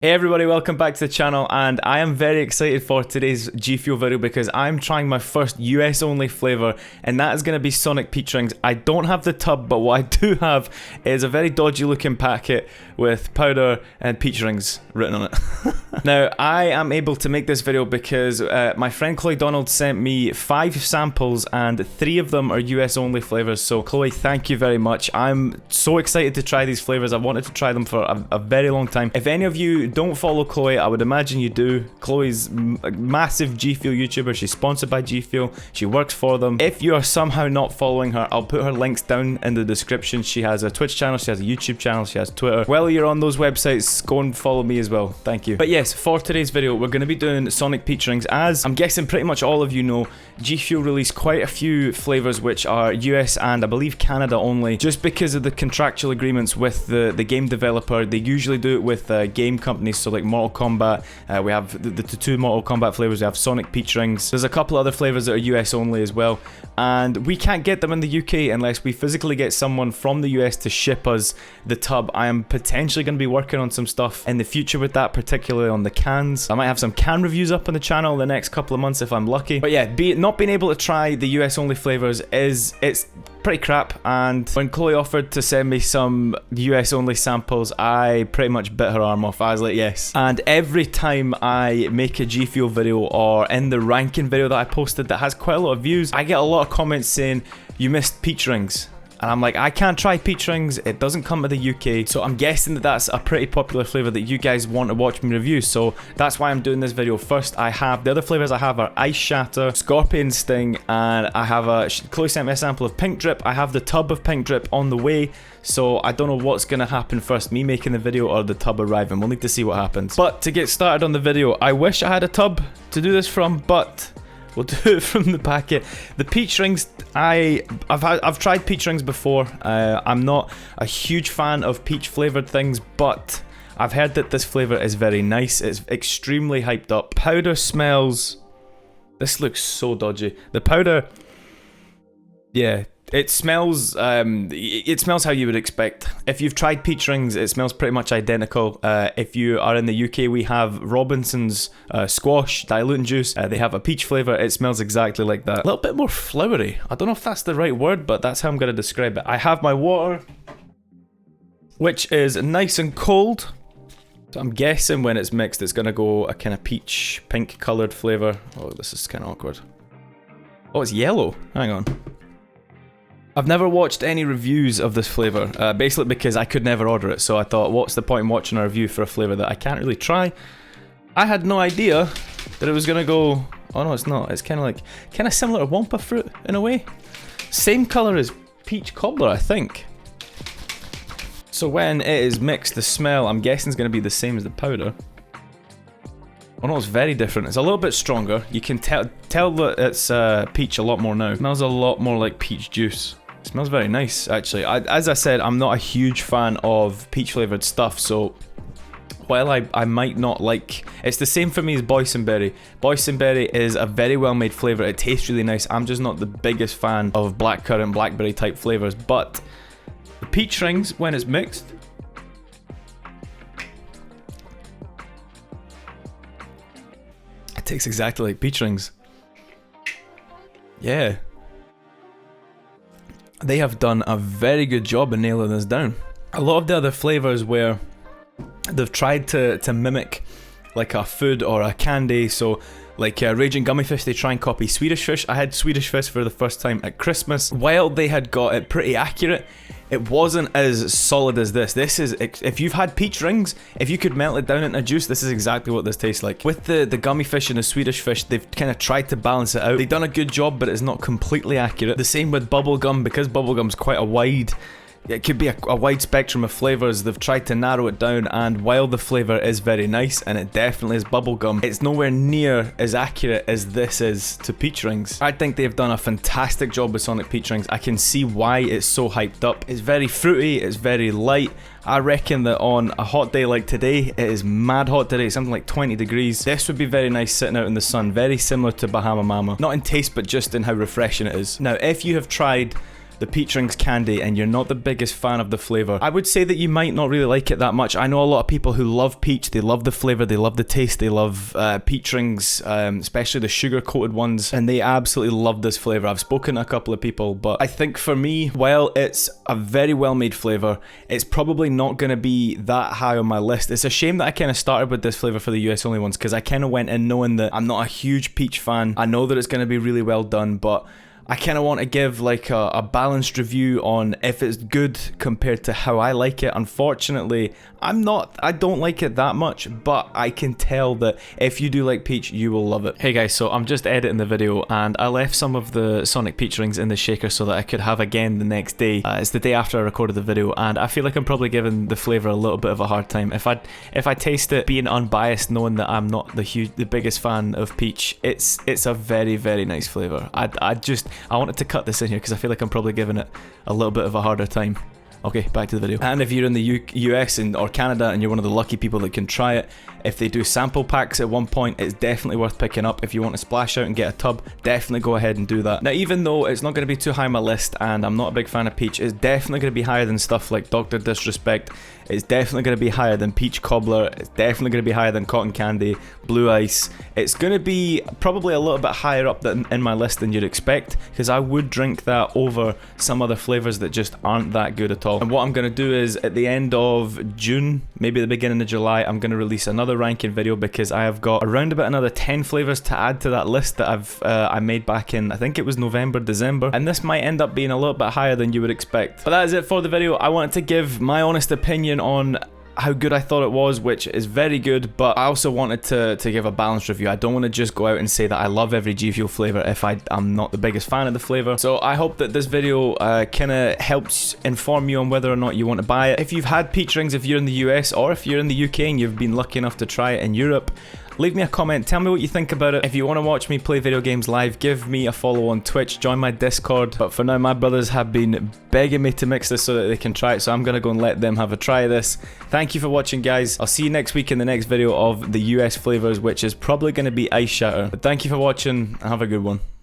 Hey everybody, welcome back to the channel, and I am very excited for today's Gfuel video because I'm trying my first US only flavour, and that is going to be Sonic Peach Rings. I don't have the tub, but what I do have is a very dodgy looking packet with powder and peach rings written on it. Now, I am able to make this video because my friend Chloe Donald sent me 5 samples and 3 of them are US only flavours, so Chloe, thank you very much. I'm so excited to try these flavours. I wanted to try them for a very long time. If any of you don't follow Chloe, I would imagine you do. Chloe's a massive Gfuel YouTuber. She's sponsored by Gfuel. She works for them. If you are somehow not following her, I'll put her links down in the description. She has a Twitch channel, she has a YouTube channel, she has Twitter. While you're on those websites, go and follow me as well. Thank you. But yes, for today's video, we're going to be doing Sonic Peach Rings. As I'm guessing pretty much all of you know, Gfuel released quite a few flavors which are US and I believe Canada only, just because of the contractual agreements with the game developer. They usually do it with game companies, so like Mortal Kombat. We have the 2 Mortal Kombat flavors. We have Sonic Peach Rings. There's a couple other flavors that are US only as well, and we can't get them in the UK unless we physically get someone from the US to ship us the tub. I am potentially going to be working on some stuff in the future with that, particularly on the cans. I might have some can reviews up on the channel in the next couple of months if I'm lucky. But yeah, not being able to try the US only flavors it's pretty crap, and when Chloe offered to send me some US only samples, I pretty much bit her arm off. I was like, yes. And every time I make a Gfuel video or in the ranking video that I posted that has quite a lot of views, I get a lot of comments saying, you missed peach rings. And I'm like, I can't try peach rings, it doesn't come to the UK, so I'm guessing that that's a pretty popular flavour that you guys want to watch me review, so that's why I'm doing this video first. The other flavours I have are Ice Shatter, Scorpion Sting, and I have Chloe sent me a sample of Pink Drip. I have the tub of Pink Drip on the way, so I don't know what's going to happen first, me making the video or the tub arriving. We'll need to see what happens. But to get started on the video, I wish I had a tub to do this from, but we'll do it from the packet. The peach rings, I've tried peach rings before. I'm not a huge fan of peach flavored things, but I've heard that this flavor is very nice. It's extremely hyped up. Powder smells. This looks so dodgy. The powder, yeah. It smells how you would expect. If you've tried peach rings, it smells pretty much identical. If you are in the UK, we have Robinson's squash diluting juice. They have a peach flavour. It smells exactly like that. A little bit more flowery. I don't know if that's the right word, but that's how I'm going to describe it. I have my water, which is nice and cold. So I'm guessing when it's mixed, it's going to go a kind of peach, pink coloured flavour. Oh, this is kind of awkward. Oh, it's yellow. Hang on. I've never watched any reviews of this flavour, basically because I could never order it, so I thought, what's the point in watching a review for a flavour that I can't really try? I had no idea that it was going to go... Oh no, it's not. It's kind of similar to Wampa fruit in a way. Same colour as peach cobbler, I think. So when it is mixed, the smell, I'm guessing, is going to be the same as the powder. Oh no, it's very different. It's a little bit stronger. You can tell that it's peach a lot more now. It smells a lot more like peach juice. It smells very nice, actually. As I said, I'm not a huge fan of peach flavoured stuff, so while I might not like... It's the same for me as boysenberry. Boysenberry is a very well made flavour. It tastes really nice. I'm just not the biggest fan of blackcurrant, blackberry type flavours, but the peach rings, when it's mixed... It tastes exactly like peach rings. Yeah. They have done a very good job of nailing this down. A lot of the other flavours where they've tried to mimic like a food or a candy, so like Raging Gummy Fish, they try and copy Swedish Fish. I had Swedish Fish for the first time at Christmas. While they had got it pretty accurate, it wasn't as solid as this. This is, if you've had peach rings, if you could melt it down into juice, this is exactly what this tastes like. With the Gummy Fish and the Swedish Fish, they've kind of tried to balance it out. They've done a good job, but it's not completely accurate. The same with bubblegum, because bubblegum's quite a wide... It could be a wide spectrum of flavours. They've tried to narrow it down, and while the flavour is very nice, and it definitely is bubblegum, it's nowhere near as accurate as this is to peach rings. I think they've done a fantastic job with Sonic Peach Rings. I can see why it's so hyped up. It's very fruity, it's very light. I reckon that on a hot day like today, it is mad hot today, something like 20 degrees. This would be very nice sitting out in the sun, very similar to Bahama Mama. Not in taste, but just in how refreshing it is. Now, if you have tried the peach rings candy and you're not the biggest fan of the flavor, I would say that you might not really like it that much. I know a lot of people who love peach, they love the flavor, they love the taste, they love peach rings, especially the sugar coated ones, and they absolutely love this flavor. I've spoken to a couple of people, but I think for me, while it's a very well made flavor, it's probably not going to be that high on my list. It's a shame that I kind of started with this flavor for the US only ones, because I kind of went in knowing that I'm not a huge peach fan. I know that it's going to be really well done, but I kind of want to give like a balanced review on if it's good compared to how I like it. Unfortunately, I don't like it that much, but I can tell that if you do like peach, you will love it. Hey guys, so I'm just editing the video and I left some of the Sonic Peach Rings in the shaker so that I could have again the next day. It's the day after I recorded the video, and I feel like I'm probably giving the flavor a little bit of a hard time. If I taste it being unbiased, knowing that I'm not the biggest fan of peach, it's a very, very nice flavor. I wanted to cut this in here because I feel like I'm probably giving it a little bit of a harder time. Okay, back to the video. And if you're in the US or Canada and you're one of the lucky people that can try it, if they do sample packs at one point, it's definitely worth picking up. If you want to splash out and get a tub, definitely go ahead and do that. Now, even though it's not going to be too high on my list and I'm not a big fan of peach, it's definitely going to be higher than stuff like Dr. Disrespect. It's definitely going to be higher than Peach Cobbler. It's definitely going to be higher than Cotton Candy, Blue Ice. It's going to be probably a little bit higher up in my list than you'd expect, because I would drink that over some other flavors that just aren't that good at all. And what I'm going to do is at the end of June, maybe the beginning of July, I'm going to release another ranking video, because I have got around about another 10 flavors to add to that list that I made back in, I think it was November, December, and this might end up being a little bit higher than you would expect. But that is it for the video. I wanted to give my honest opinion on how good I thought it was, which is very good, but I also wanted to give a balanced review. I don't want to just go out and say that I love every Gfuel flavor if I'm not the biggest fan of the flavor. So I hope that this video kind of helps inform you on whether or not you want to buy it. If you've had peach rings, if you're in the US, or if you're in the UK and you've been lucky enough to try it in Europe, leave me a comment, tell me what you think about it. If you want to watch me play video games live, give me a follow on Twitch, join my Discord. But for now, my brothers have been begging me to mix this so that they can try it, so I'm going to go and let them have a try of this. Thank you for watching, guys. I'll see you next week in the next video of the US flavors, which is probably going to be Ice Shatter. But thank you for watching, and have a good one.